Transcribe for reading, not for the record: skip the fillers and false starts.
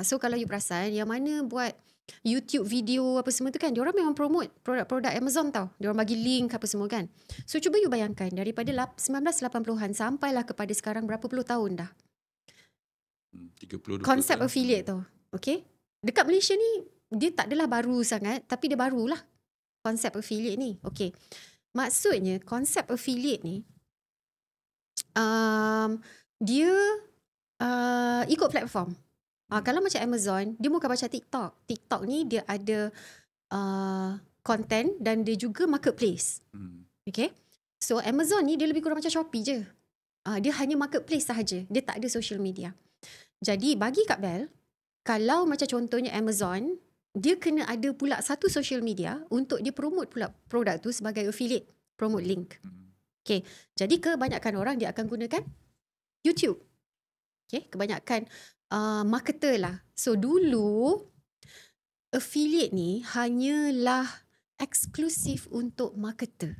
So kalau you perasan, yang mana buat YouTube video apa semua tu kan, diorang memang promote produk-produk Amazon tau. Diorang bagi link apa semua kan. So cuba you bayangkan, daripada 1980-an sampailah kepada sekarang, berapa puluh tahun dah 30-20 konsep tahun. affiliate tu. Okay. Dekat Malaysia ni, dia tak adalah baru sangat, tapi dia barulah konsep affiliate ni. Okay. Maksudnya konsep affiliate ni, dia ikut platform. Kalau macam Amazon, dia bukan macam TikTok. TikTok ni dia ada content dan dia juga marketplace. Okay. So Amazon ni dia lebih kurang macam Shopee je. Dia hanya marketplace sahaja. Dia tak ada social media. Jadi bagi Kak Bel, kalau macam contohnya Amazon, dia kena ada pula satu social media untuk dia promote pula produk tu sebagai affiliate, promote link. Okay. Jadi kebanyakan orang dia akan gunakan YouTube. Okay. Kebanyakan marketer lah. So dulu affiliate ni hanyalah eksklusif untuk marketer.